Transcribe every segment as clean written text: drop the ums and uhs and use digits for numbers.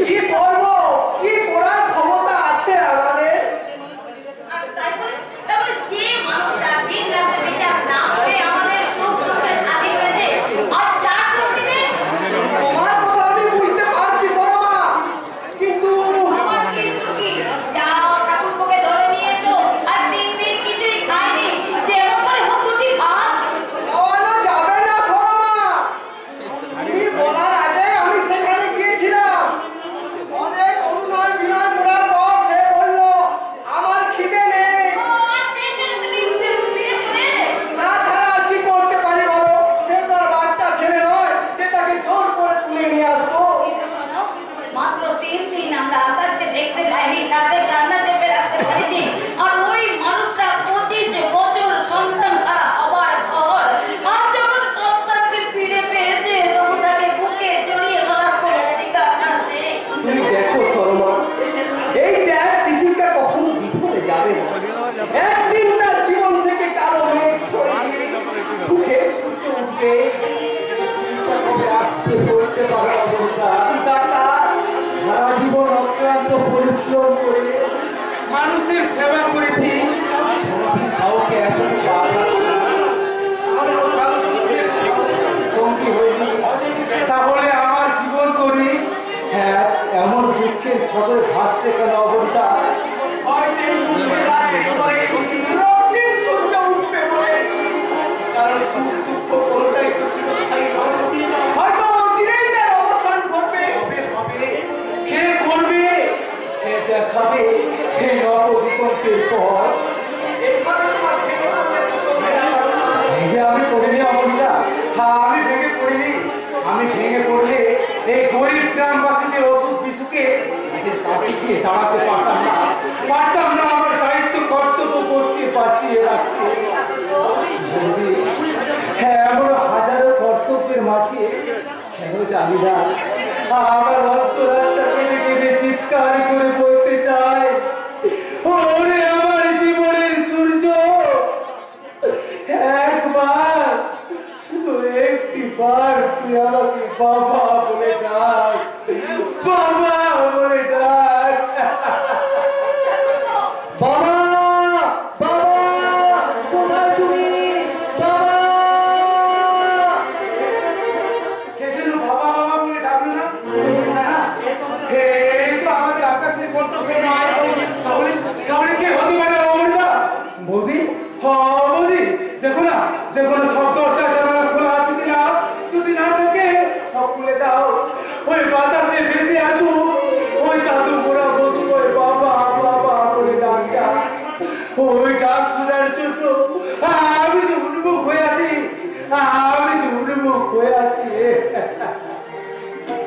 কি করবো, কি করার ক্ষমতা আছে আমাদের? যে মানুষটা দিন রাতে বিচার না করে আমাদের সুখ দুঃখের সাথী হয়েছে, আর তার প্রতিদিন তোমার কথা আমি বুঝতে পারছি শর্মা, কিন্তু আমার কিন্তু কি যাও ঠাকুরকে ধরে নিয়ে এসো, আর 3 দিন কিছুই খাইনি, যেমন করে হোক দুটি ভাত খাওয়ানো যাবে না শর্মা। তুমি বলার আগে আমি সেখানে গিয়েছিলাম, অনেক অনুনয় বিনয় করার পর সে বলল আমার খিদে নেই। আর সেই শুনে তুমি উঠে ফিরে চলে এলে। না ছাড়া আর কি করতে পারি বলো? সে তো আর বাচ্চা ছেলে নয় যে তাকে জোর করে তুলে নিয়ে আসবো। শোনো, মাত্র 3 দিন আমরা আকাশকে দেখতে পাইনি, তাতে কান্না চেপে রাখতে পারিনি, আর ওই মানুষটা 25 বছর সন্তান ছাড়া হবার খবর, আর যখন সন্তানকে ফিরে পেয়েছে তখন তাকে বুকে জড়িয়ে ধরার কোনো অধিকার আছে? তুমি দেখো শর্মা, এই ত্যাগ পৃথিবীটা কখনো বিফলে যাবে না। একদিন তার জীবন থেকে কালো মেঘ সরিয়ে সুখে সূর্য উঠবে। আজকে বলতে পারো অবস্থা। দাদা, সারা জীবন অক্লান্ত পরিশ্রম করে মানুষের সেবা করেছি, কোনোদিন কাউকে এতটুকু বাধা সঙ্গী হয়নি। তাহলে আমার জীবন তরি হ্যাঁ এমন দুঃখের সদর ভাসছে কেন অবস্থা? হয়তো এই দুঃখের রাতের পরে রক্তিম সূর্য উঠবে বলে, কারণ সুখ দুঃখ কোনটাই তো চিরস্থায়ী নয়। হয়তো অচিরেই তার অবসান ঘটবে, কে করবে, কে দেখাবে সেই নবদিগন্তের পর। এইভাবে তোমার ভেঙে পড়লে তো চলবে না। এই যে আমি করিনি অবস্থা, হ্যাঁ আমি ভেঙে পড়িনি। আমি ভেঙে পড়লে এই গরিব গ্রামবাসীদের অসুখ বিসুখে নিজের পাশে গিয়ে দাঁড়াতে পারতাম না, আমার দায়িত্ব কর্তব্য করতে বাঁচিয়ে রাখতে। হ্যাঁ এমন হাজারো কর্তব্যের মাঝে কেন জানি না আমার অন্তরাত্মা কেঁদে কেঁদে চিৎকার করে বলতে চায়, ওরে আমার জীবনের সূর্য, একবার শুধু একটি বার তুই আমাকে বাবা বলে ডাক, বাবা বলে ডাক। বাবা, বাবা, কোথায় তুমি? বাবা, কে যেন বাবা বাবা বলে ডাকলো না? এই তো আমাদের আকাশের কণ্ঠস্বর নয়। তাহলে কে হতে পারে অমরদা? বৌদি, হ্যাঁ বৌদি, দেখো না সব দরজা জানালা খোলা আছে কিনা, যদি না থাকে সব খুলে দাও। ওই বাতাসে বেঁচে আছো, ওই দাদু গোড়া বধু ওই বাবা বাবা বলে ডাকটা, ওই ডাক শোনার জন্য আমি তো উন্মুখ হয়ে আছি, আমি তো উন্মুখ হয়ে আছি।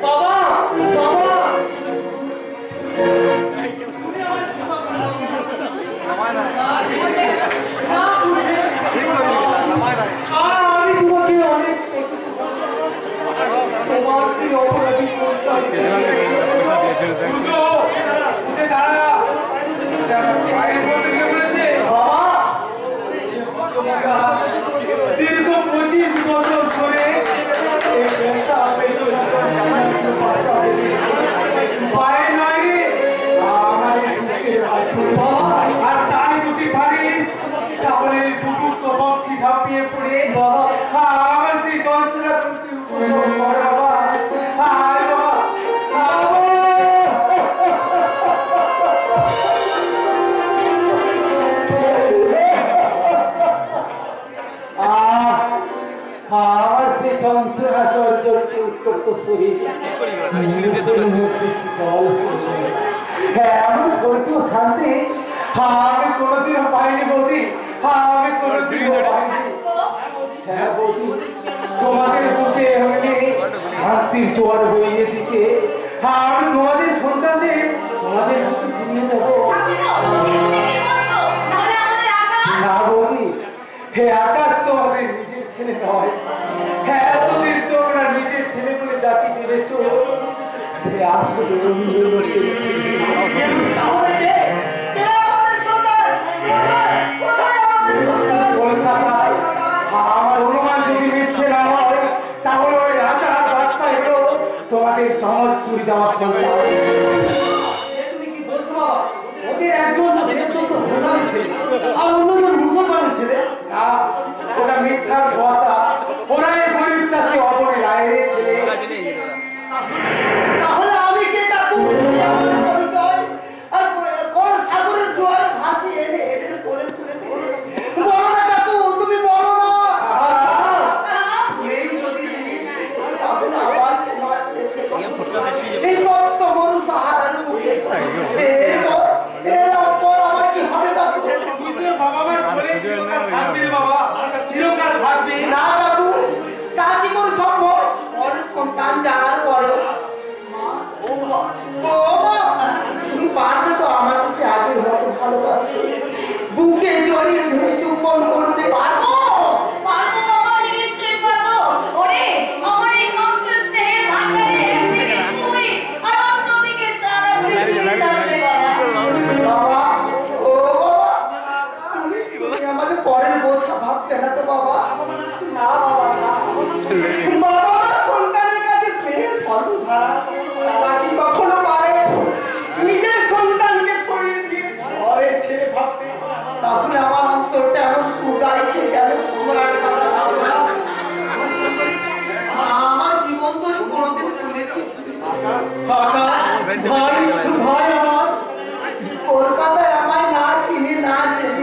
বাবা, বাবা, আমি তোমাকে অনেক তোমার সেই অপরাধী সন্তানকে উঠে দাঁড়া, বলেছে বাবা দীর্ঘ 25 বছর ধরে এই ব্যথা পায়ে নয় রে আমার আর তাই দুটি পারিস, তাহলে বুকুর কবক কি ধাপিয়ে পড়ে আমার সেই যন্ত্রণা করতে আমার সেই যন্ত্রণা উত্তপ্ত শরীর এমন স্বর্গীয় শান্তি আমি কোনোদিনও পাইনি বৌদি, আমি কোনোদিনও পাইনি। হ্যাঁ বৌদি, তোমাদের বুকে এমনি শান্তির জোয়ার বইয়ে দিকে আমি তোমাদের সন্তানদের তোমাদের বুকে ফিরিয়ে দেবো। না বৌদি, হে আকাশ তোমাদের নিজের ছেলে নয়, হ্যাঁ এতদিন তোমরা নিজের ছেলে বলে ডাকি দিয়েছ, সে আসলে আমার অনুমান যদি মিথ্য চুরি যাওয়ার সন্তান। তুমি কি বলছো বাবা? ওদের একজন দেবদত্ত ভোসালের ছেলে আর অন্যজন মুসলমানের ছেলে। না, ওটা মিথ্যার ভাষা। ওরা এই গরিব দাসী অবনী রায়ের ছেলে। তাহলে আমি কে কাকু? আমার পরিচয় আর কোন সাগরের জোয়ার ভাসি এনে এদের করে তুলে বলো না কাকু, তুমি বলো না। এই যদি তাহলে আবার তোমার এই কত বড় সাহারার মুখে এরপর আমার কি হবে কাকু? তুই তোর বাবা মার কোলে চিরকাল থাকবি রে বাবা, চিরকাল থাকবি। না কাকু, তা কি করে সম্ভব? ওর সন্তান জানার পরেও তুমি পারবে তো আমার সাথে আগের মতো ভালোবাসতে, বুকে জড়িয়ে ধরে চুম্বন করতে? পারবো বাবা, নিশ্চয়ই পারবো। ওরে আমার এই মাংসের স্নেহের ভান্ডারে একদিকে তুই আর অন্যদিকে তারা পৃথিবী থাকবে বাবা। বাবা, ও বাবা, তুমি আমাকে পরের বোঝা ভাববে না তো বাবা? না বাবা, না বাবা, আমার সন্তানের কাছে স্নেহের ফসল ধারা তাকে কখনো পারে নিজের সন্তানকে সরিয়ে দিয়ে ঘরে ছেড়ে ভাবতে? তাহলে আমার অন্তরটা এমন কুড়াইছে কেন? আমার জীবন তো কোনোদিন শুনেছি ভাই আমার কলকাতায় আমায় না চিনি না চিনি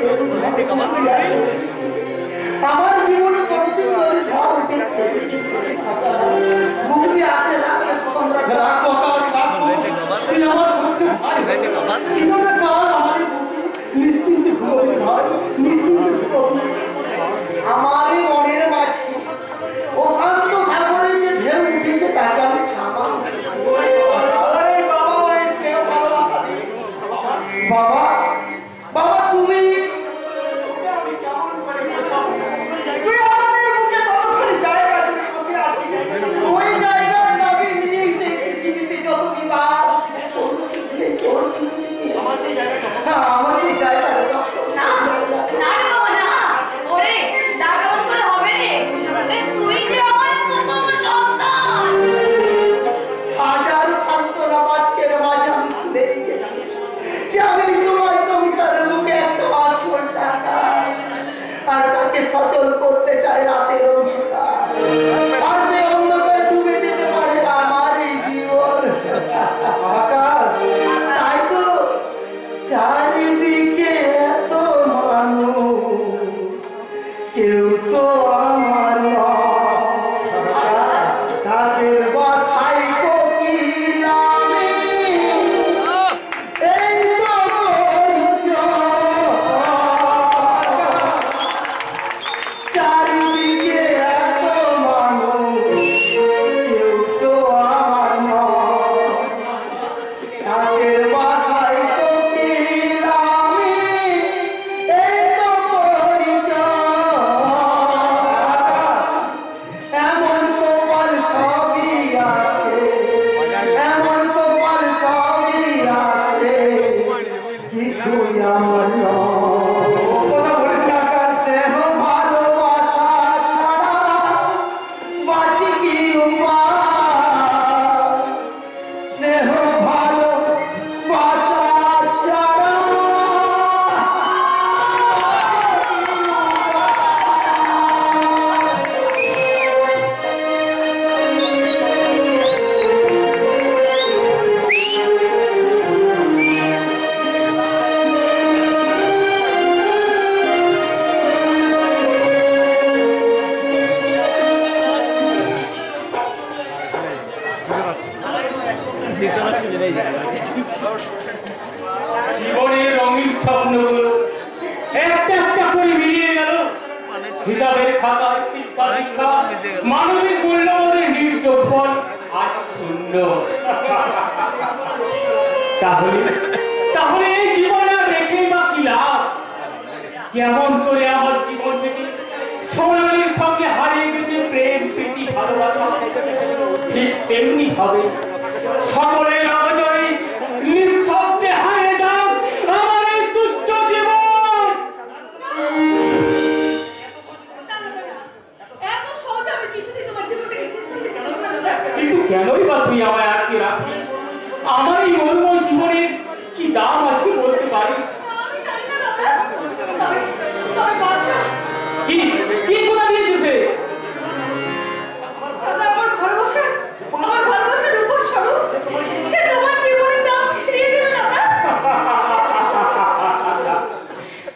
আমার জীবনে কোনোদিন ধরে ঝড় উঠেছে মুক্তি আছে না তোমরা জীবনে কাল আমার নিশ্চিন্তে ঘুমোবে ভাই, নিশ্চিন্তে ঘুমোবে। আমার মনের মাঝে অশান্ত সাগরের যে ঢেউ উঠেছে তাকে আমি থামাবো। বাবা, বাবা, তুমি তুই আমাদের বুকে কতখানি জায়গা জুড়ে বসে আছিস। ওই জায়গার দাবি নিয়েই তো পৃথিবীতে যত বিবাদ আমার সেই জায়গাটা না না রে বাবা, না। ওরে তা কেমন করে হবে রে? তুই যে আমার প্রথম সন্তান। হাজার সান্ত্বনা বাক্যের মাঝে আমি ভুলে গেছি যে আমি সময় সংসারের মুখে একটা আঁচল টাকা আর তাকে সচল করতে চাই রাতের অন্ধকার, আর সেই অন্ধকার ডুবে যেতে পারে আমার এই জীবন। তাই তো চারিদিকে এত মানুষ, কেউ তো আমার নয়, তাদের বাসায় কোকিলামি এই তো চারিদিকে এত মানুষ, কেউ তো আমার নয়, তাদের বাসায় কোকিলামি এই তো এমন কপাল সবই আছে, এমন কপাল সবই আছে, কিছুই আমার স্নেহ ভালোবাসা ছাড়া বাঁচি কি উপায়? স্নেহ ভালোবাসা ছাড়া জীবনের রঙিন স্বপ্নগুলো একটা একটা করে মিলিয়ে গেল। হিসাবের খাতায় শিক্ষা দীক্ষা মানবিক মূল্যবোধের নির্যোগফল আজ শূন্য। তাহলে এই জীবন আর রেখে বা কি লাভ? যেমন করে আমার জীবন থেকে সোনালীর সঙ্গে হারিয়ে গেছে প্রেম প্রীতি ভালোবাসা, ঠিক তেমনি হবে সকলের অবজয় নিঃশব্দে হারিয়ে যাও আমার এই তুচ্ছ জীবন। এত সহজ আমি কিছুদিন তোমার জীবন থেকে শেষ করতে পারবো না। কিন্তু কেনই বা তুই আমায় আটকে রাখবি? আমার এই মরুময় জীবনের কি দাম আছে বলতে পারিস? কি কি কথা দিয়েছে? আমার ভালোবাসার উপর স্বরূপ সে তোমার জীবনের দাম ফিরিয়ে দেবে না।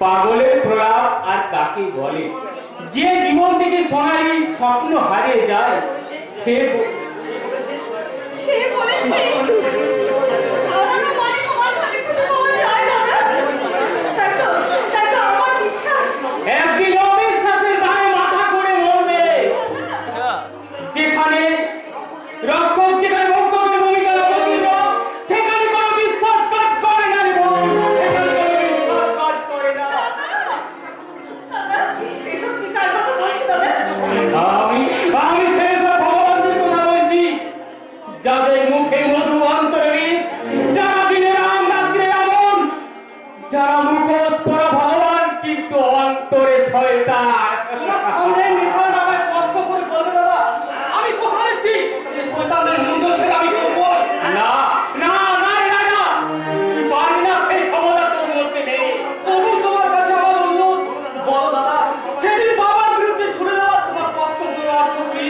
পাগলের প্রলাপ আর কাকে বলে? যে জীবন থেকে সোনালি স্বপ্ন হারিয়ে যায় সে বলেছে আমার বিশ্বাস একদিন অবিশ্বাসের দায়ে মাথা করে মরবে। যেখানে রক্ষক যেখানে ভক্তদের ভূমিকা অবতীর্ণ সেখানে কোনো বিশ্বাস কাজ করে না রে বোন, সেখানে কোনো বিশ্বাস কাজ করে না। এসব কি কার কথা বলছো দাদা? আমি সেসব ভগবানদের কথা বলছি যাদের মুখে মধু অন্তরে বিষ, যারা দিনে রাম রাত্রে রাবণ, যারা মুখোশ পরা ভগবান কিন্তু অন্তরে শয়তান। তোমার সামনে নিশান আমায় কষ্ট করে বলবে দাদা আমি কোথায় যাচ্ছি? এই শয়তানের মুন্ড ছেড়ে আমি করবো না না না রাজা, তুই পারবি না, সেই ক্ষমতা তোর মধ্যে নেই। তবু তোমার কাছে আমার অনুরোধ, বলো দাদা সেদিন বাবার বিরুদ্ধে ছুড়ে দেওয়া তোমার কষ্ট করে আর ছুটি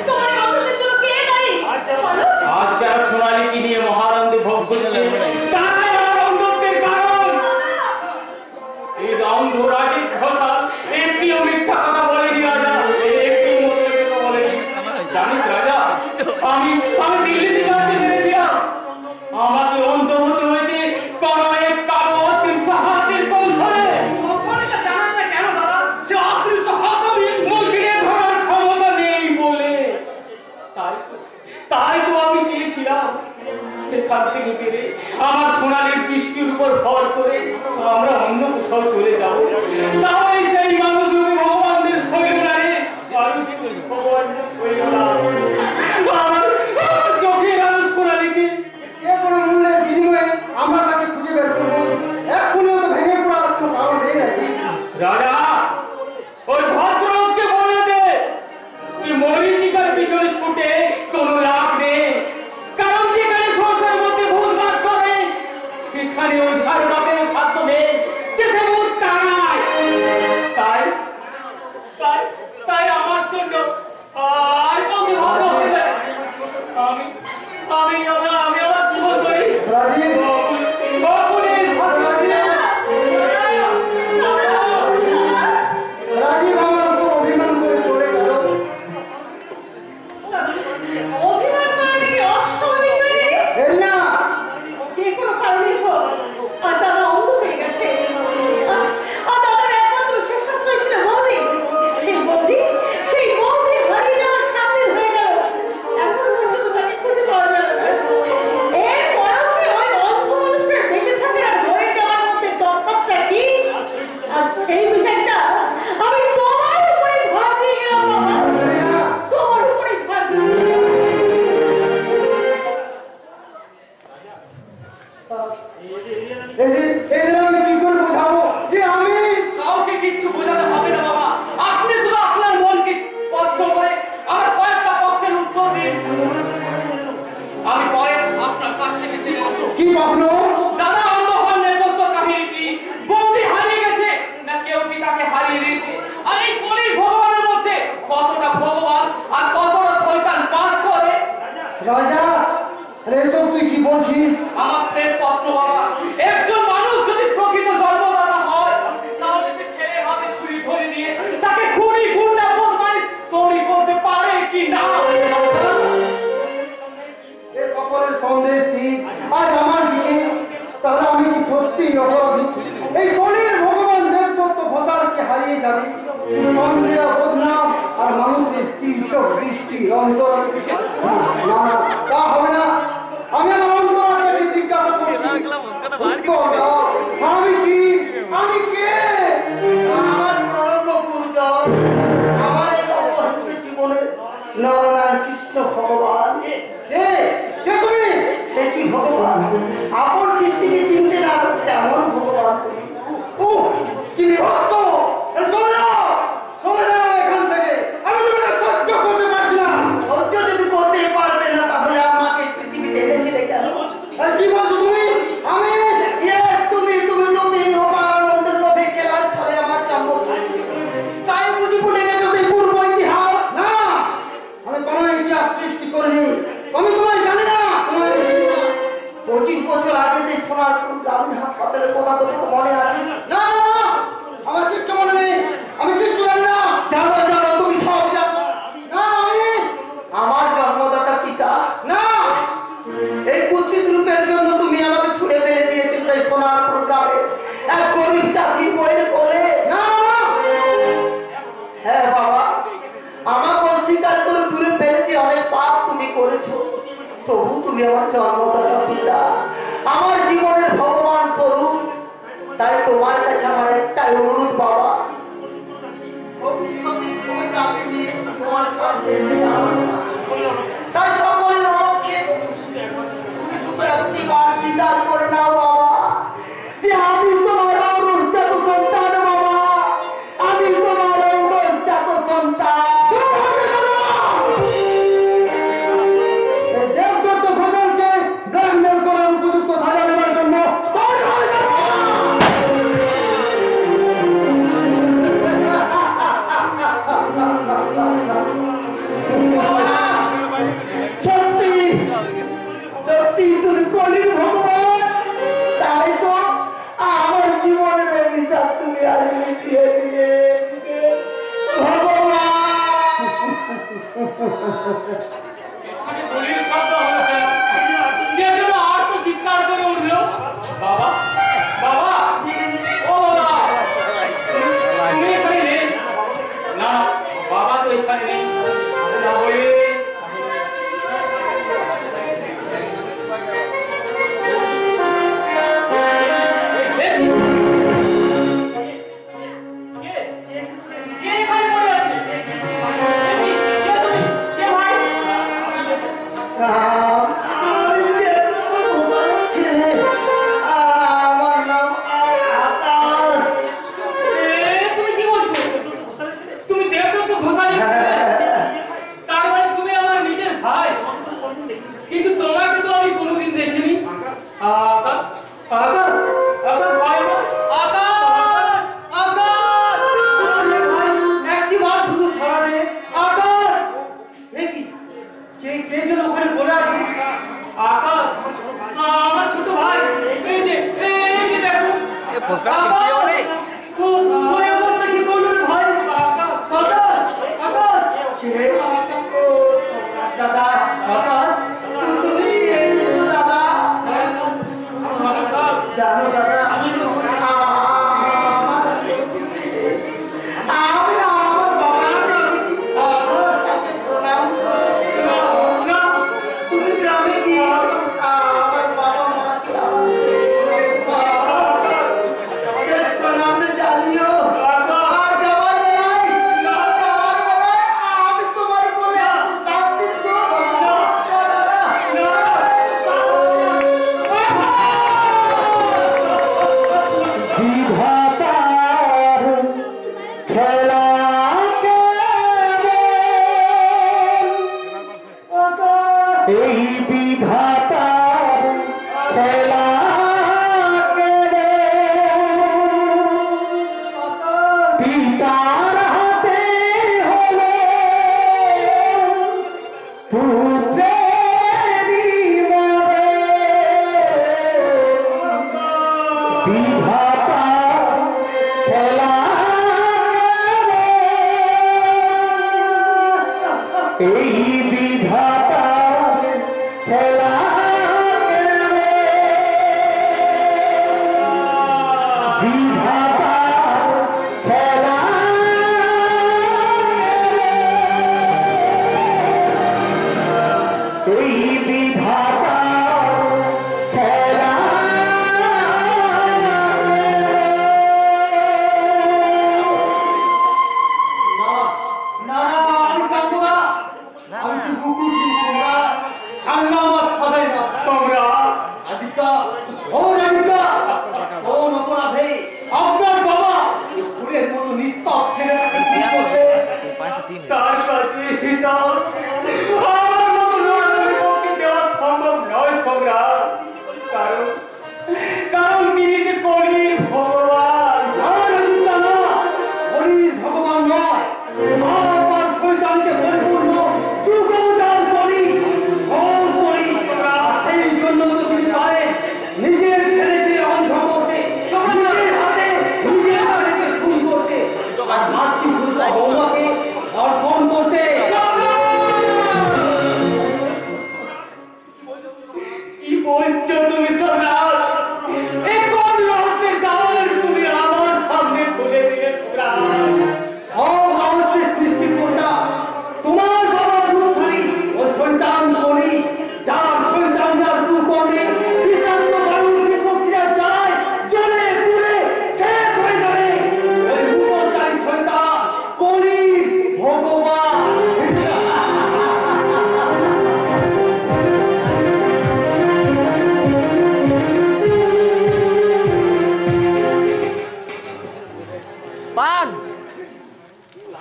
তোমার অন্তরে তো কে নাই? বলো। আজ যারা সোনালীকে নিয়ে মহানন্দে ভোগ করছে তারাই আমার অন্ধত্বের কারণ। এই অন্ধরাজির ঘোষাল একটিও মিথ্যা কথা বলেনি রাজা, একটি মতের কথা বলেনি। জানিস রাজা, আমি দিল্লিতে জানতে পেরেছিলাম আমাকে অন্ধ হতে হয়েছে কোন এক কালো অদৃশ্য হাতের কৌশলে। তখন এটা জানান না কেন দাদা? সে অদৃশ্য হাত আমি মন্দিরে ধরার ক্ষমতা নেই বলে। তাই তো আমি চেয়েছিলাম সেখান থেকে বেরে আমার সোনালীর দৃষ্টির উপর ভর করে আমরা অন্য কোথাও চলে যাব। তাই সেই মানুষ রূপে ভগবানদের শৈল না রে, ভগবানদের শৈল না। আমার চোখের আলো সোনালীকে যে কোনো মূল্যের বিনিময়ে আমরা তাকে খুঁজে বের করবো। এক্ষুনিও তো ভেঙে পড়ার কোনো কারণ নেই আছে। রাজা ওই ভদ্রলোককে বলে দে যে মরিচিকার পিছনে ছুটে কোনো লাভ নেই, কারণ যেখানে সংসার মধ্যে ভূত বাস করে সেখানে ওই ঝাড় বাপের সাধ্য নেই যে সে ভূত তাড়ায়। তাই তাই তাই আমার জন্য আর কাউকে ভালো হবে না। আমি আমি আমি আমার জীবন করি রাজীব, রাজীব আমার উপর অভিমান করে চলে গেল। অভিমান করা কি অস্বাভাবিক হয়ে গেছে? এই না, যে কোনো কারণে হোক আর তারা অন্ধ হয়ে গেছে। আর তাদের একমাত্র শেষ আশ্রয় ছিল বৌদি। সেই বৌদি হারিয়ে যাওয়ার সাথে হয়ে গেল। এখনো পর্যন্ত তাকে খুঁজে পাওয়া গেল না। এরপরেও কি ওই অন্ধ মানুষটার বেঁচে থাকার আর মরে যাওয়ার মধ্যে তফাৎটা কি? আর সেই বিষয়টা আমি তোমার উপরে ভার দিয়ে গেলাম বাবা, তোমার উপরে ভার দিয়ে গেলাম। এদের আমি কি করে বোঝাবো যে আমি কাউকে কিচ্ছু বোঝাতে হবে না বাবা, আপনি শুধু আপনার মনকে প্রশ্ন করে আমার কয়েকটা প্রশ্নের উত্তর দিন, আমি পরে আপনার কাছ থেকে জেনে নেব। কি ভাবলো? দাদা অন্ধ হওয়ার নেপথ্য কাহিনী কি? বৌদি হারিয়ে গেছে না কেউ কি তাকে হারিয়ে দিয়েছে? আর এই কলির ভগবানের মধ্যে কতটা ভগবান আর কতটা শয়তান বাস করে? রাজা, আরে এসব তুই কি বলছিস? আমার শেষ প্রশ্ন বাবা, একজন মানুষ যদি প্রকৃত জন্মদাতা হয় তাহলে সে ছেলের হাতে ছুরি ধরে দিয়ে তাকে খুনি গুন্ডা বদমাইশ তৈরি করতে পারে কি না? এ সকলের সন্দেহ ঠিক আজ আমার দিকে, তাহলে আমি কি সত্যি অপরাধী? এই কলির ভগবান দেবদত্ত ভোসালকে হারিয়ে যাবে সন্দেহ বদনাম আর মানুষের তীর্থ দৃষ্টির অন্তর। না, তা হবে না। আমি আমার অন্তরকে জিজ্ঞাসা করছি, উত্তর দাও, আমি কি? আমি কে? আমার প্রণব গুরুজন, আমার এই অবস্থিত জীবনে নারায়ণ কৃষ্ণ ভগবান। কে তুমি? সে কি ভগবান? আপন সৃষ্টিকে চিনতে না তেমন ভগবান তুমি। কি বিভৎস! চলে যাও, চলে যাও এখান থেকে। আমি তোমাকে সহ্য করতে পারছি না। সহ্য যদি করতে পারবে তবু তুমি আমার জন্মদাতা পিতা, আমার জীবনের ভগবান স্বরূপ। তাই তোমার কাছে আমার একটাই অনুরোধ বাবা, ভবিষ্যতে তুমি দাবি নিয়ে তোমার সামনে এসে দাঁড়াবো না। তাই সকলের লক্ষ্যে তুমি শুধু একটি বার স্বীকার করে নাও বাবা যে আমি তোমার অরুণজাত সন্তান বাবা, আমি তোমার অরুণজাত সন্তান। দেবদত্ত ফসলকে গ্রামের করার উপযুক্ত সাজা দেওয়ার জন্য সত্যি সত্যি তুমি কলির ভগবান। তাই তো আমার জীবনের অভিশাপ তুমি আজ মিটিয়ে দিলে ভগবান। এখানে গলির শব্দ হলো কেন? সে যেন আর তো চিৎকার করে উঠলো, বাবা বাবা, ও বাবা, তুমি এখানে নেই? না, বাবা তো এখানে নেই। তাহলে কে এখানে পড়ে আছে? কে তুমি? কে ভাই? আমার নাম আকাশ। তুমি কি বলছো? তুমি দেবদত্ত ঘোষালের ছেলে? তার মানে তুমি আমার নিজের ভাই। কিন্তু তোমাকে তো আমি কোনোদিন দেখিনি। আকাশ, আকাশ, আকাশ ভাই আমার। আকাশ আকাশ ভাই একটি বার শুধু সারা দে আকাশ। এ কি কে যেন ওখানে বলে আছে? আকাশ, আমার ছোট ভাই। এই যে দেখো। তোর অবস্থা কি করলো রে ভাই? আকাশ, আকাশ আকাশ কে? আকাশ। ও সম্রাট দাদা, আকাশ তুমি এসেছো দাদা। আকাশ, জানো দাদা, আমি না আমার বাবাকে দেখেছি, তাকে প্রণাম করেছি। না, তুমি গ্রামে গিয়ে আমার বাবা মাকে আমার শেষ প্রণামটা জানিও। আর যাওয়ার বেলায় আমি তোমার কোলে একটু শান্তি দেব দাদা। বিধাতার খেলা এই বিধাতার খেলা পিতার হাতে হলো পুত্রেরই মরে। বিধাতার খেলা এই বিধাতার খেলা বিধাতার খেলা এই বিধাতার খেলা। না না আমি কাঁদবো না। আমি যে মুকুটি সম্রাট, কান্না আমার সাজাই না। সম্রাট, আজিকা ও রাজিকা কোন অপরাধে আপনার বাবা এই ফুলের মতো নিষ্পাপ ছেলেটাকে খুন করবে? তার কাছে হিসাব আমার মতো নরনারীর পক্ষে দেওয়া সম্ভব নয় সম্রাট। কারণ তিনি যে কলির ভগবান। না রাজিকা না, হরির ভগবান নয়, আমার শয়তানকে পরিপূর্ণ যুগবতার কলি, ঘোর কলি। সেই জন্য তো তিনি পারে নিজের ছেলেকে অন্ধ করতে, নিজের হাতে নিজের ছেলেকে খুন করতে, আর মাতৃসূত্র বৌমাকে ধর্ষণ করতে। সম্রাট!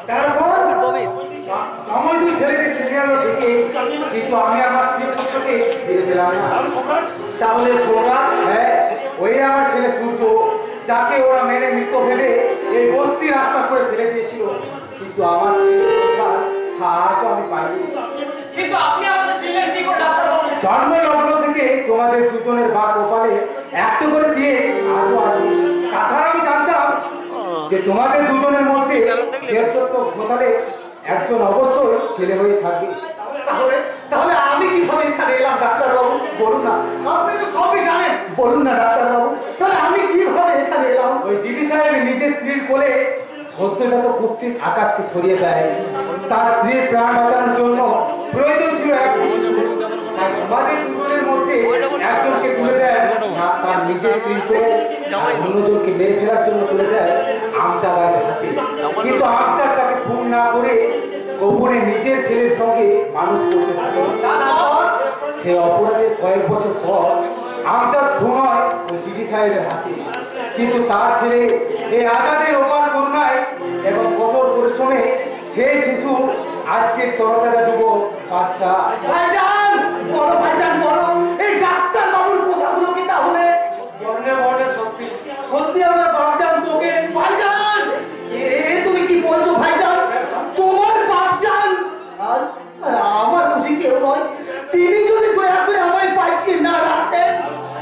তারপর আমার দুই ছেলেকে সিরিয়াল দেখে কিন্তু আমি আমার স্ত্রীপুত্রকে ফিরে পেলাম না। তাহলে সোনা, হ্যাঁ, ওই আমার ছেলে সূর্য, যাকে ওরা মেরে মৃত ভেবে এই বস্তি রাস্তা করে ফেলে দিয়েছিল, কিন্তু আমার আজও আমি পাইনি। কিন্তু আপনি আমাদের ছেলের কি করে ডাক্তার বাবু? জন্মলগ্ন থেকে তোমাদের দুজনের বা কপালে একটু করে দিয়ে আজও আছে। তাছাড়া আমি জানতাম যে তোমাদের দুজনের মধ্যে ঘোষালে একজন অবশ্যই ছেলে হয়ে থাকবে। তাহলে আমি কিভাবে এখানে এলাম ডাক্তারবাবু? বলুন না, আপনি তো সবই জানেন। বলুন না ডাক্তারবাবু, তাহলে আমি কিভাবে এখানে এলাম? ওই ডিডি সাহেব নিজের স্ত্রীর কোলে সত্যটা তো কুৎসিত আকাশকে সরিয়ে দেয়। তার স্ত্রীর প্রাণ বাঁচানোর জন্য প্রয়োজন ছিল এক কিছু। তাই তোমাদের দুজনের মধ্যে একজনকে তুলে দেয় তার নিজের স্ত্রীর কোলে, অন্যজনকে মেরে ফেলার জন্য তুলে দেয় আমতা গায়ের হাতে। কিন্তু আমতার তাকে খুন না করে গোপনে নিজের ছেলের সঙ্গে মানুষ করতে থাকে। সে অপরাধের কয়েক বছর পর আমতার খুন হয় ওই ডিডি সাহেবের হাতে। কিন্তু তার ছেলে এই আজাদের ওপার করুণায় এবং কঠোর পরিশ্রমে সেই শিশু আজকে তরতাজা যুবক বাচ্চা। ভাইজান, বলো ভাইজান, বলো এই ডাক্তারবাবুর কথাগুলো কি তাহলে বর্ণে বর্ণে সত্যি সত্যি আমার বাপজান তোকে। ভাইজান, তুমি কি বলছো ভাইজান? তোমার বাপজান আর আমার বুঝি কেউ নয়? তিনি যদি দয়া করে আমায় পাইছি না রাখতেন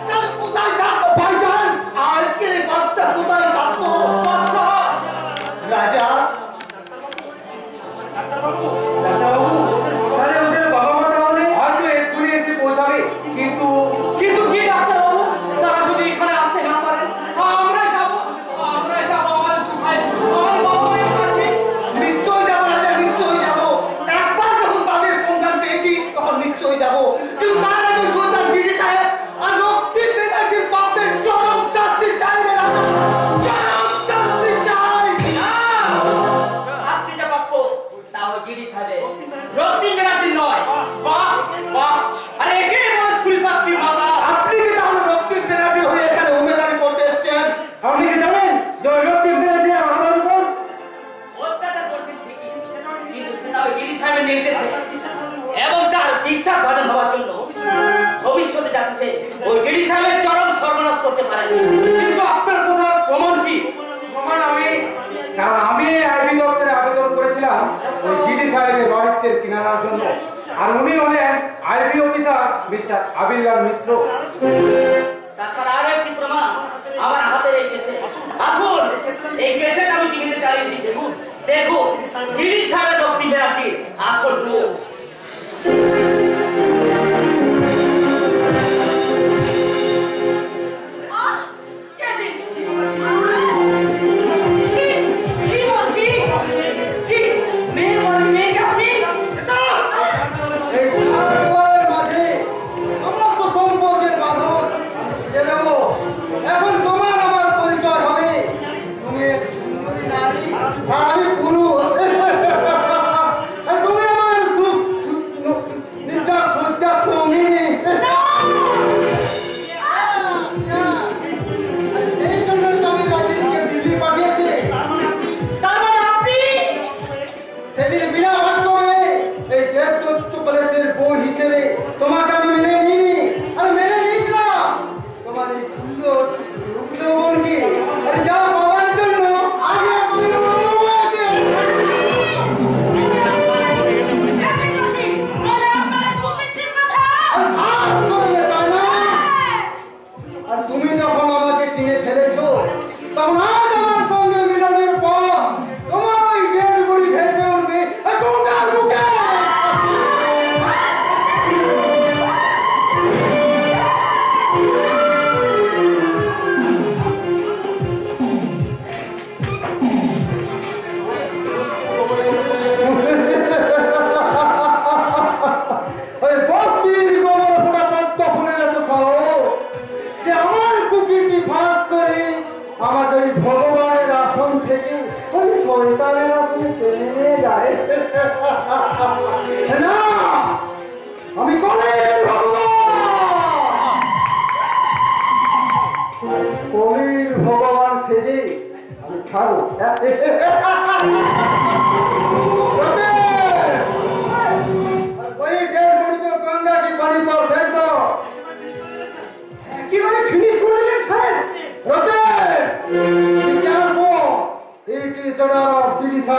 তাহলে কোথায় থাকতো ভাইজান? আজকের এই বাচ্চা কোথায় থাকতো? রাজা, ডাক্তারবাবু, তাহলে ওদের বাবা মা তাহলে হয়তো এক্ষুনি এসে পৌঁছাবে। কিন্তু কিন্তু কি ডাক্তার বাবু, তারা যদি এখানে আসতে না পারে আমরাই যাবো আমার ভাই আমার বাবা মায়ের কাছে। নিশ্চয় যাবো রাজা, নিশ্চয় যাবো। একবার যখন তাদের সন্ধান পেয়েছি তখন নিশ্চয় যাবো। কিন্তু তার আগে সন্ধান ডিডি সাহেব আর রক্তিম ব্যানার্জির বাপের চরম শাস্তি চাই রে রাজা, চরম শাস্তি চাই। শাস্তিটা প্রাপ্য তাও ডিডি সাহেব, রক্তিম ব্যানার্জি নয়। বাহ বাহ, আরে একে বলে ছুরি সাক্ষী মাতা। আপনি কি তাহলে রক্তিম ব্যানার্জি হয়ে এখানে উমেদারি করতে এসেছেন? আপনি কি জানেন যে ওই রক্তিম ব্যানার্জি আমার উপর অত্যাচার করছেন ঠিকই, কিন্তু সেটা ওই ডিডি সাহেবের নির্দেশে এবং তার বিশ্বাসভাজন হওয়ার জন্য ভবিষ্যতে যাচ্ছে ওই ডিডি সাহেবের চরম সর্বনাশ করতে পারেন। কিন্তু আপনার কথা প্রমাণ কি? প্রমাণ কারণ আমি আইবি দপ্তরে আবেদন করেছিলাম ওই ডিডি সাহেবের রহস্যের কিনারার জন্য। আর উনি হলেন আইবি অফিসার মিস্টার আবিলাল মিত্র। তাছাড়া আরো একটি প্রমাণ আমার হাতে এই কেসে। আসুন এই কেসের আমি টিভিতে চালিয়ে দিচ্ছি, দেখো ডিডি সাহেবের রক্তিম ব্যানার্জির আসল মুখ। এই জানোয়ারের মাঝে সমস্ত সম্পর্কের বাঁধন ছিঁড়ে দেবো। এখন তোমার আমার পরিচয় হবে। তুমি এক সুন্দরী নারী আর আমি পুরুষ। আর তুমি আমার নির্যাস সজ্জার সঙ্গী। এই জন্যই তো আমি রাজীবকে দিল্লি পাঠিয়েছি। সেদিন বিনা ভাগ্যে এই দেবদত্ত প্যালেসের বউ হিসেবে তোমাকে আমি মেনে নিই। আর মেনে নিস না তোমার এই সুন্দর রূপ যৌবনকে। আরে যাও বাবার জন্য আগে তুমি বাবাকে। আর তুমি যখন আমাকে চিনে ফেলেছো তখন আজ আমার সঙ্গে মিলনের পর তোমার ওই ডেড বডি ভেসে উঠবে গঙ্গার বুকে। ওই বস্তির গোবর পোড়া পদ্মফুলের এত সাহস যে আমার কুকিরটি ফাঁস করে আমার ওই ভগবানের আসন থেকে ওই শয়তানের আসনে টেনে নিয়ে যায়। না, আমি কলির ভগবান, কলির ভগবান সেজে আমি ছাড়ো। गंगा की पानी पर फेंक दो। फिनिश कर दिए सर। रोते क्या वो इसी सोडा बीड़ी सा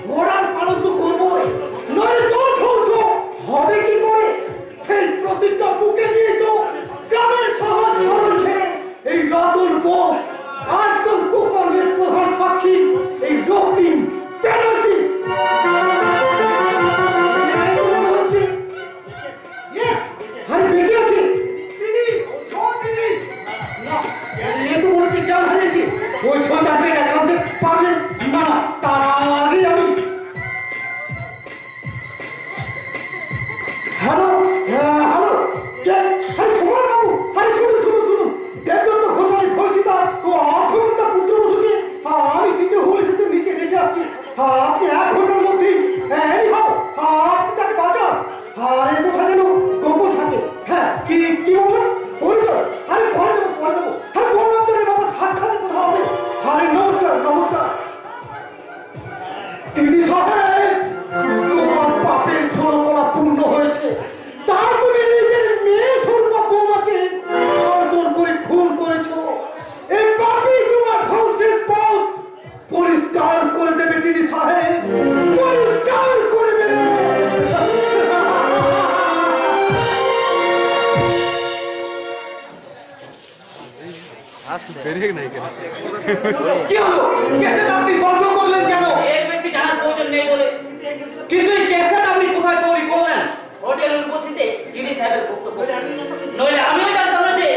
মোড়ার পালন তো করবোই, নয় তোর ঠোসো হবে কি করে? সেই প্রতিজ্ঞা বুকে নিয়ে তো গ্রামের সহজ সরল ছেড়ে এই রতন বোস আর তোর কুকর্মের প্রধান সাক্ষী এই রক্তিম ব্যানার্জি। আরে বেঁচে আছে তিনি, না এ তো মনে হচ্ছে জ্ঞান হারিয়েছে। ওই সন্তান পেটা কাঁদতে পারলে না, না তার আগে আমি। হ্যালো হ্যালো, আরে সুমন বাবু, আরে শুনুন শুনুন শুনুন, দেখবেন তো ঘোষালি ধর্ষিতা ও অর্থমন্ত্রী পুত্রবধূকে আমি দ্বিতীয় হুলের সাথে নিচে রেখে আসছি। আপনি 1 ঘন্টার মধ্যেই আপনি তাকে বাঁচান। আর এ কথা যেন গোপন থাকে। হ্যাঁ কি কি বলবেন? পরিচয় আরে পরে দেবো। আরে বললাম তো রে বাবা, সাক্ষাৎ কথা হবে। আরে নমস্কার নমস্কার। তিনি সাহেব, তোমার পাপের ষোলকলা পূর্ণ হয়েছে। তার তুমি নিজের মেয়ে সর্বা বৌমাকে অর্জন করে খুন করেছো। এই পাপই তোমার ধ্বংসের পথ পরিষ্কার করে দেবে তিনি সাহেব, পরিষ্কার করে দেবে। কি হলো? কেসেট আপনি বন্ধ করলেন কেন? এর বেশি জানার প্রয়োজন নেই বলে। কিন্তু এই ক্যাসেট আপনি কোথায় তৈরি করলেন? হোটেলের উপস্থিতে গিরি সাহেবের বক্তব্য। নইলে আমিও জানতাম না যে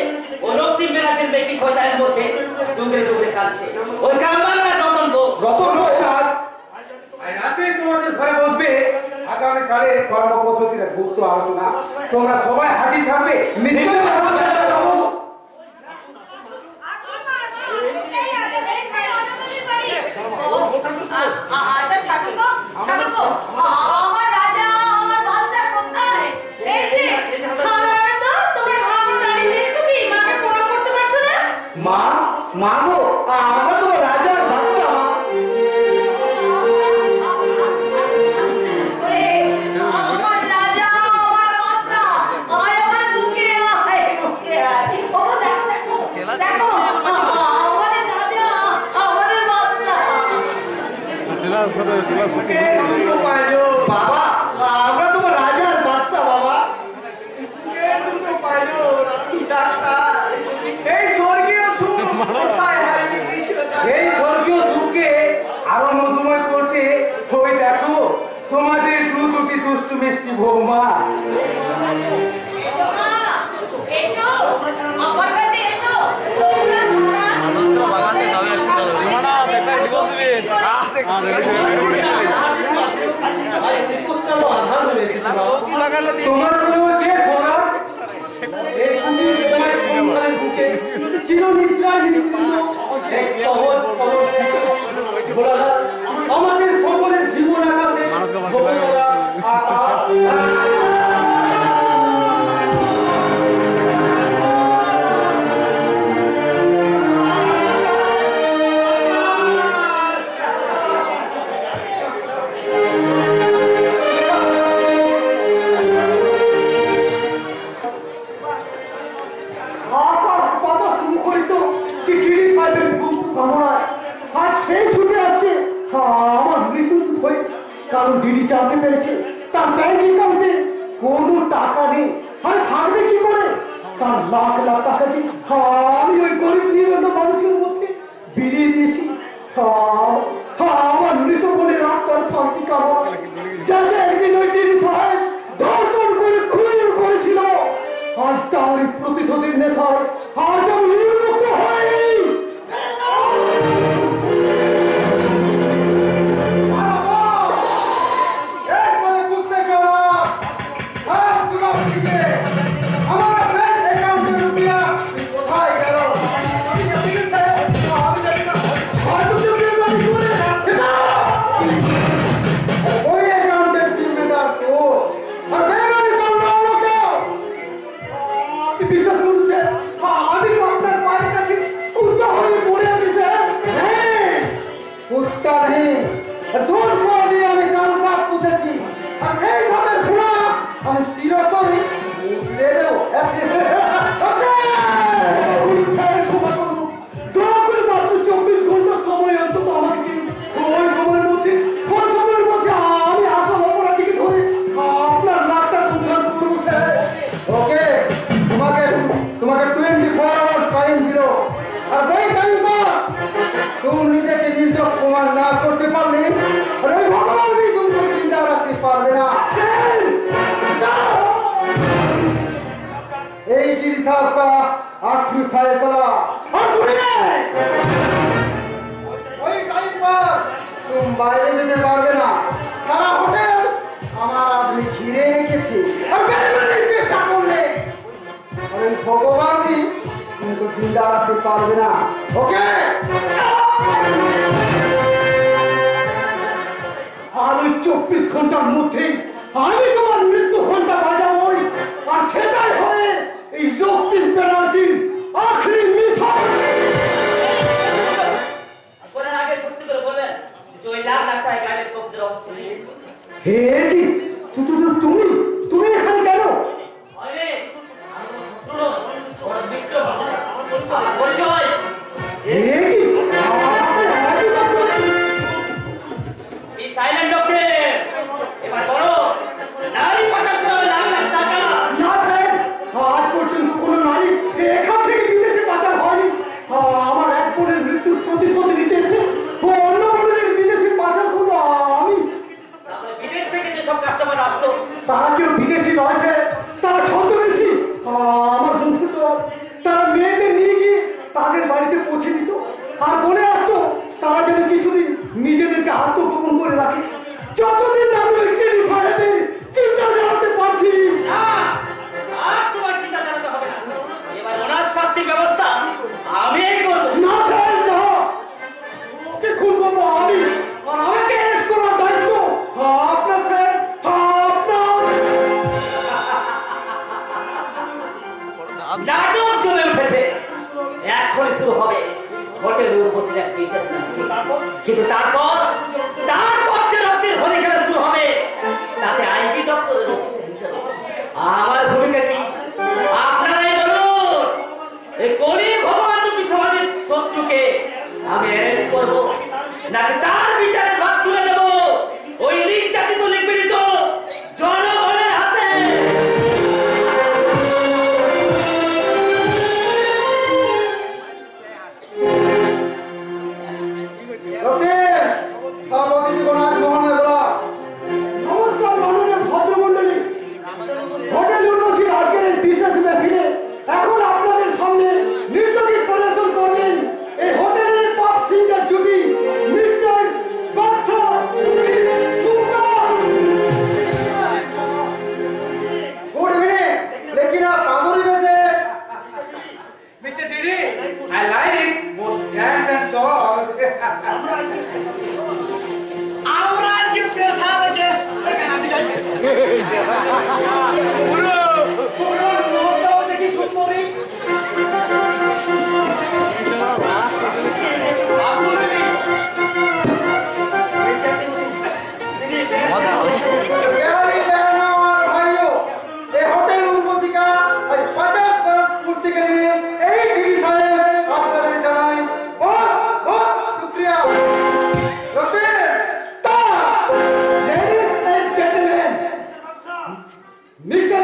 ও রক্তিম ব্যানার্জির ব্যক্তি শয়তানের মধ্যে ডুবে ডুবে কাঁদছে। ওই কামবাংলার রতন বোস রাতে তোমাদের ঘরে বসবে আগামীকালে কর্মপদ্ধতির গুরুত্ব আলোচনা। তোমরা সবাই হাজির থাকবে। নিশ্চয়ই আচ্ছা ঠাকুরপো, আমার রাজা আমার বাদশা কোথায়? এই যে রাজা, তোমার ভাবনা দাঁড়িয়ে দেখছো কি? মাকে প্রণাম করতে পারছো না? মা, মা গো, আমরা তো রাজার বাচ্চা মা। ওরে আমার রাজা আমার বাদশা, আমার বুকে আয়। ও দেখো দেখো আমাদের রাজা আমাদের বাদশা। বাবা, আমরা তো রাজার বাচ্চা বাবা। সেই স্বর্গীয় সুখকে আরো মধুময় করতে ওই দেখো তোমাদের দুটি দুষ্টু মিষ্টি বৌমা। এসো মা, এসো আমার কাছে এসো। তোমরা তোমার কে সোনা এই সময় বুকে চিরনিদ্রায় এক সহজ সরল ভোলানাথ আমাদের সকলের জীবন আকাশে আকাশ বাতাস মুখরিত যে গিরি সাহেবের ধ্বংস কামনায় আজ সেই ছুটে আসছে আমার মৃত্যু হয়ে। কারণ গিরি জানতে পেরেছে তার ব্যাংক অ্যাকাউন্টে কোনো টাকা নেই। আর থাকবে কি করে? তার লাখ লাখ টাকা যে আমি ওই গরিব নিরন্ন মানুষের মধ্যে বিলিয়ে দিয়েছি। আমার মৃত বোনের আত্মার শান্তি কামনা যাতে একদিন ওই গিরি সাহেব ধর্ষণ করে খুন করেছিল, আজ তার প্রতিশোধের নেশায় আজ আমি উন্মুক্ত হয়নি। আমার ব্যাংক অ্যাকাউন্টের রুপিয়া কোথায় গেল? फैसला और सुनिए ওই টাইম पर तुम বাইরে যেতে পারবে না সারা হোটেল আমার আদমি ঘিরে রেখেছে আর বেলবেলের চেষ্টা করলে আর এই ভগবানই तुमको जिंदा रखते पारবে না ওকে আর ওই 24 ঘন্টার মধ্যে আমি তোমার মৃত্যু ঘন্টা বাজাবই আর সেটাই হবে এই রক্তিম ব্যানার্জির আখরি মিশন আপনার আগে সত্যি করে বলবেন যে ওই লাখ লাখ টাকা গাড়ির কবজের অবস্থা নেই হে কি তুমি এখানে কেন আরে আমি তো শত্রু নই ওর মিত্র আমার পরিচয় হে কি এই সাইলেন্ট ডক্টর এবার বলো নারী পাচার করে লাখ লাখ টাকা না স্যার আজ পর্যন্ত কোনো নারী এখান থেকে বিদেশে পাচার হয়নি আমার এক বোনের মৃত্যুর প্রতিশোধ নিতে এসে অন্য বোনের বিদেশে পাচার করবো আমি তাহলে বিদেশ থেকে যে সব কাস্টমার আসতো তারা কেউ বিদেশি নয় স্যার তারা ছদ্মবেশী আমার বন্ধু তো তারা মেয়েদের নিয়ে গিয়ে তাদের বাড়িতে পৌঁছে দিত আর বলে আসতো তারা যেন কিছুদিন নিজেদেরকে আত্মগোপন করে রাখে যতদিন আমি ওই টেলি সাহেবের চিন্তা চালাতে পারছি না আর তোমার চিন্তা চালাতে হবে না এবার ওনার শাস্তির ব্যবস্থা আমিই করব না স্যার না ওকে খুন করবো আমি আর আমাকে অ্যারেস্ট করার দায়িত্ব আপনার স্যার আপনার নাটক চলে উঠেছে এখনই শুরু হবে হোটেল উপস্থিত এক বিশেষ কিন্তু তারপর যে রক্তের হোলি খেলা শুরু হবে তাতে আইবি দপ্তরের অফিসের হিসেবে আমার ভূমিকা কি আপনারাই বলুন এই গরিব ভগবান রূপী সমাজের শত্রুকে আমি অ্যারেস্ট করব নাকি তার বিচারের ভাগ তুলে দেব ওই নির্যাতিত নিপীড়িত জনগণের হাতে নমস্কার মাননীয় ভদ্রমন্ডলী হোটেল উর্বশীর আজকের এই বিশেষ মেহফিলে এখন আপনাদের সামনে নৃত্যগীত পরিবেশন করবেন এই হোটেলের পপ সিঙ্গার জুটি মিস্টার বাদশা गुड इवनिंग लेकिन आप पागल वैसे mister DD I like most dance and songs আমরা আজকে স্পেশাল গেস্ট পুরো মোটাও দেখি সুন্দরী प्यारी बहनों और भाइयों ये होटल उर्वशी का 50 बरस पूर्ति के लिए एक डीडी साहब आपका दिन जनाएं बहुत बहुत शुक्रिया Ladies and gentlemen, Mr.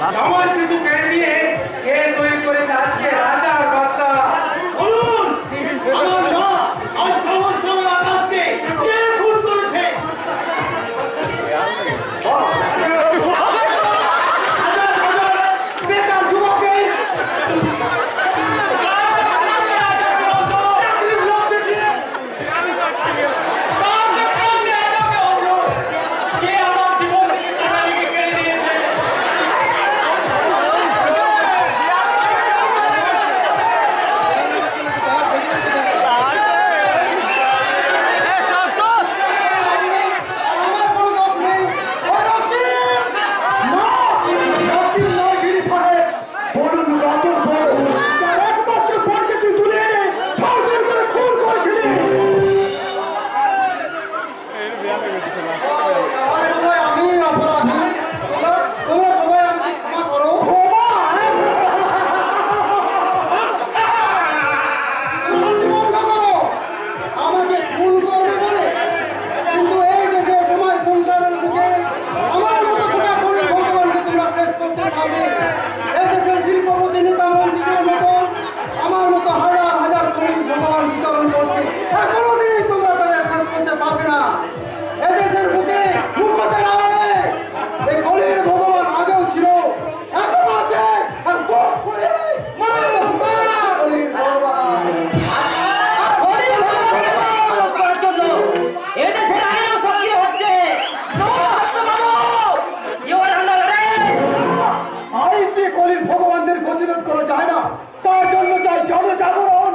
আমার শিশু কেড়ে নিয়ে কে তৈরি করেছে আজকে রাজার বাচ্চা বলুন আমার মা আর সমস্ত আকাশকে কে খুন করেছে বেকার যুবককে ভগবানদের প্রতিরোধ করা যায় না তার জন্য চাই জনজাগরণ